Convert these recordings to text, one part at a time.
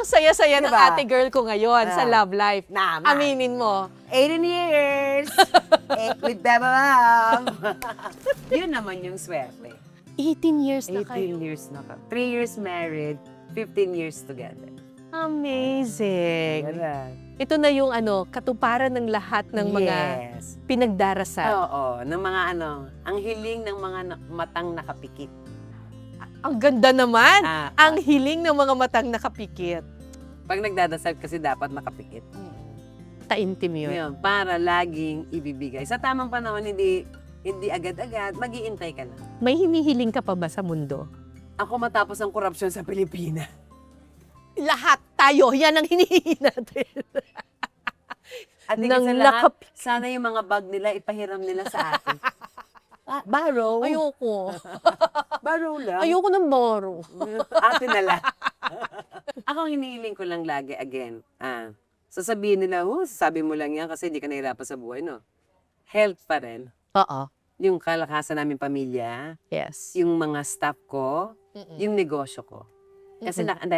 ang saya-saya ng Diba? ate girl ko ngayon sa love life. Naman. Aminin mo. 18 years. With Beba Ma'am. Yun naman yung swerte. 18 years na 18 kayo. years na ka. 3 years married, 15 years together. Amazing. Ganun. Ito na yung katuparan ng lahat ng mga Yes. pinagdarasal. Oo, ng mga ang hiling ng mga matang nakapikit. Ang ganda naman. Ah, Ang hiling ng mga matang nakapikit. Pag nagdadasal kasi dapat nakapikit. Taimtim yun. Yun, para laging ibibigay. Sa tamang panahon, hindi agad-agad, mag-iintay ka lang. May hinihiling ka pa ba sa mundo? Ako matapos ang korupsyon sa Pilipinas. Lahat tayo, yan ang hinihingi natin. At higit Nang sa lahat, sana yung mga bag nila, ipahiram nila sa atin. Borrow. Ayoko. Borrow lang. Ayoko ng boro. Atin na lang. Ako ang hinihiling ko lang lagi, again, sasabihin nila, sabi mo lang yan kasi hindi ka nahirapan sa buhay, no? Health pa rin. Oo. Yung kalakasan namin pamilya, Yes. yung mga staff ko, yung negosyo ko. Kasi ang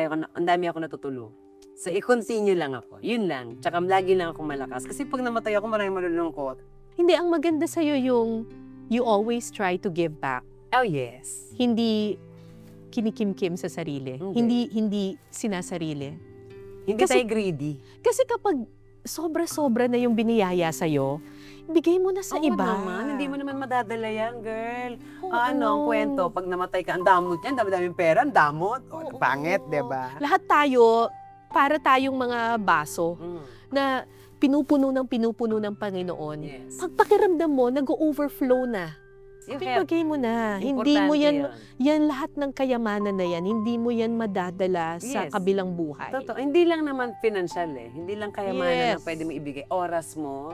dami ako natutulong. So, i-continue lang ako. Yun lang. Tsaka lagi lang ako malakas. Kasi pag namatay ako, maraming malulungkot. Hindi, ang maganda sa'yo yung you always try to give back. Oh, yes. Hindi kinikimkim sa sarili. Hindi sinasarili. Hindi Kasi- tayo greedy. Kasi kapag sobra-sobra na yung biniyaya sa'yo, bigay mo na sa Oo iba. naman, hindi mo naman madadala yan, girl. Oo. Ang kwento, pag namatay ka, ang damot yan, dami-daming pera, ang damot. Oo. Pangit, di ba? Lahat tayo, para tayong mga baso na pinupuno ng Panginoon. Yes. Pagpakiramdam mo, nag-overflow na. You have, Ibigay mo na. Hindi mo importante yan lahat ng kayamanan na yan, hindi mo yan madadala sa Yes. kabilang buhay. Totoo, hindi lang naman financial eh. Hindi lang kayamanan Yes. na pwede mo ibigay. Oras mo,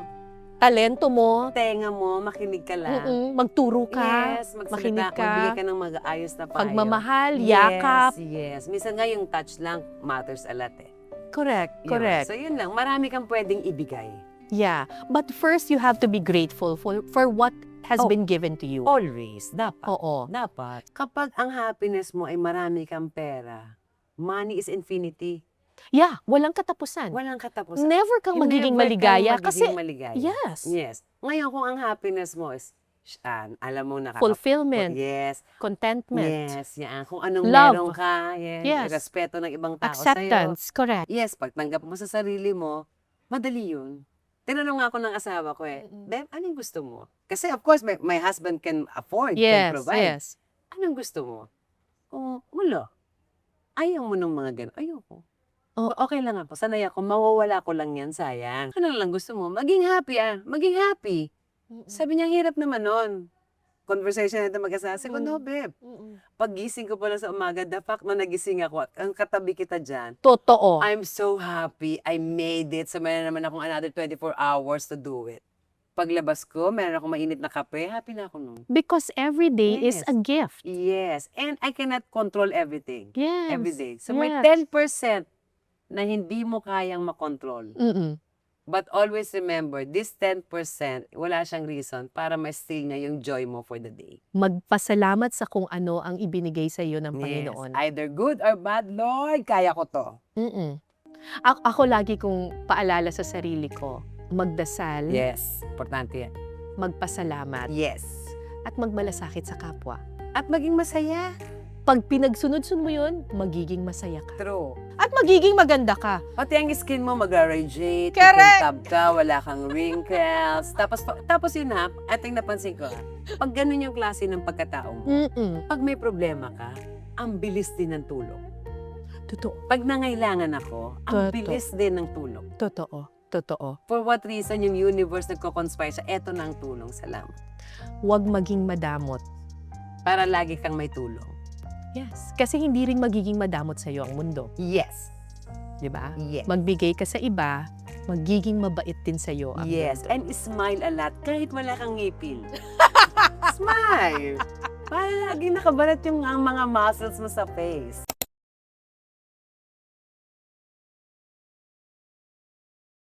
Talento mo, tenga mo, makinig ka lang. magturo ka, Yes, makinig ka, magbigay ka ng mag-ayos na payo. pagmamahal, Yes, yakap. Yes, minsan nga yung touch lang matters a lot eh. Correct, Yun. correct. So yun lang, marami kang pwedeng ibigay. Yeah. But first, you have to be grateful for what has been given to you. Always, dapat. Oo. Dapat. Kapag ang happiness mo ay marami kang pera, money is infinity. Yeah, walang katapusan. Walang katapusan. Never kang You magiging never maligaya kang kasi magiging maligaya. yes. Yes. Ngayon, kung ang happiness mo is, alam mo Fulfillment, Yes. contentment, Yes. Yan. Kung anong Love. meron ka, Yes. respeto ng ibang tao acceptance, correct. sa'yo. Yes, pagtanggap mo sa sarili mo, madali yun. Tinanong nga ako ng asawa ko Beb, anong gusto mo? Kasi of course, my husband can afford, can Yes, provide. yes. Anong gusto mo? Wala. Ayaw mo ng mga gano'n. Ayoko. Okay lang ako. Sanay ako. Mawawala ko lang yan. Sayang. Ano lang gusto mo? Maging happy Maging happy. Sabi niya, hirap naman nun. Conversation natin mag-asawa. Sabi ko, no, babe. Pag-gising ko pala sa umaga, the fact na nagising ako at ang katabi kita dyan, Totoo. I'm so happy. I made it. So, meron naman akong another 24 hours to do it. Paglabas ko, meron akong mainit na kape. Happy na ako nun. Because every day is Yes. a gift. Yes. And I cannot control everything. Yes. Every day. So, may Yes. 10% na hindi mo kayang makontrol. But always remember, this 10%, wala siyang reason para ma-steal niya yung joy mo for the day. Magpasalamat sa kung ano ang ibinigay sa iyo ng Panginoon. Yes. Either good or bad, Lord, kaya ko to. Ako lagi kong paalala sa sarili ko, magdasal, Yes. Importante yan. magpasalamat, Yes. at magmalasakit sa kapwa. At maging masaya. Pag pinagsunod-sunod mo yun, magiging masaya ka. True. At magiging maganda ka. Pati ang skin mo mag-radiate, Correct. ikintab ka, wala kang wrinkles. Tapos yun ito yung napansin ko. Pag ganun yung klase ng pagkatao mo, pag may problema ka, ang bilis din ng tulong. Totoo. Pag nangailangan ako, ang bilis din ng tulong. Totoo. Totoo. For what reason yung universe nagko-conspire siya, eto na ang tulong, salamat. Huwag maging madamot. Para lagi kang may tulong. Yes. Kasi hindi rin magiging madamot sa iyo ang mundo. Yes. Di ba? Yes. Magbigay ka sa iba, magiging mabait din sa iyo ang Yes. mundo. And smile a lot kahit wala kang ngipin. Smile! Para lagi nakabalat yung ang mga muscles mo sa face.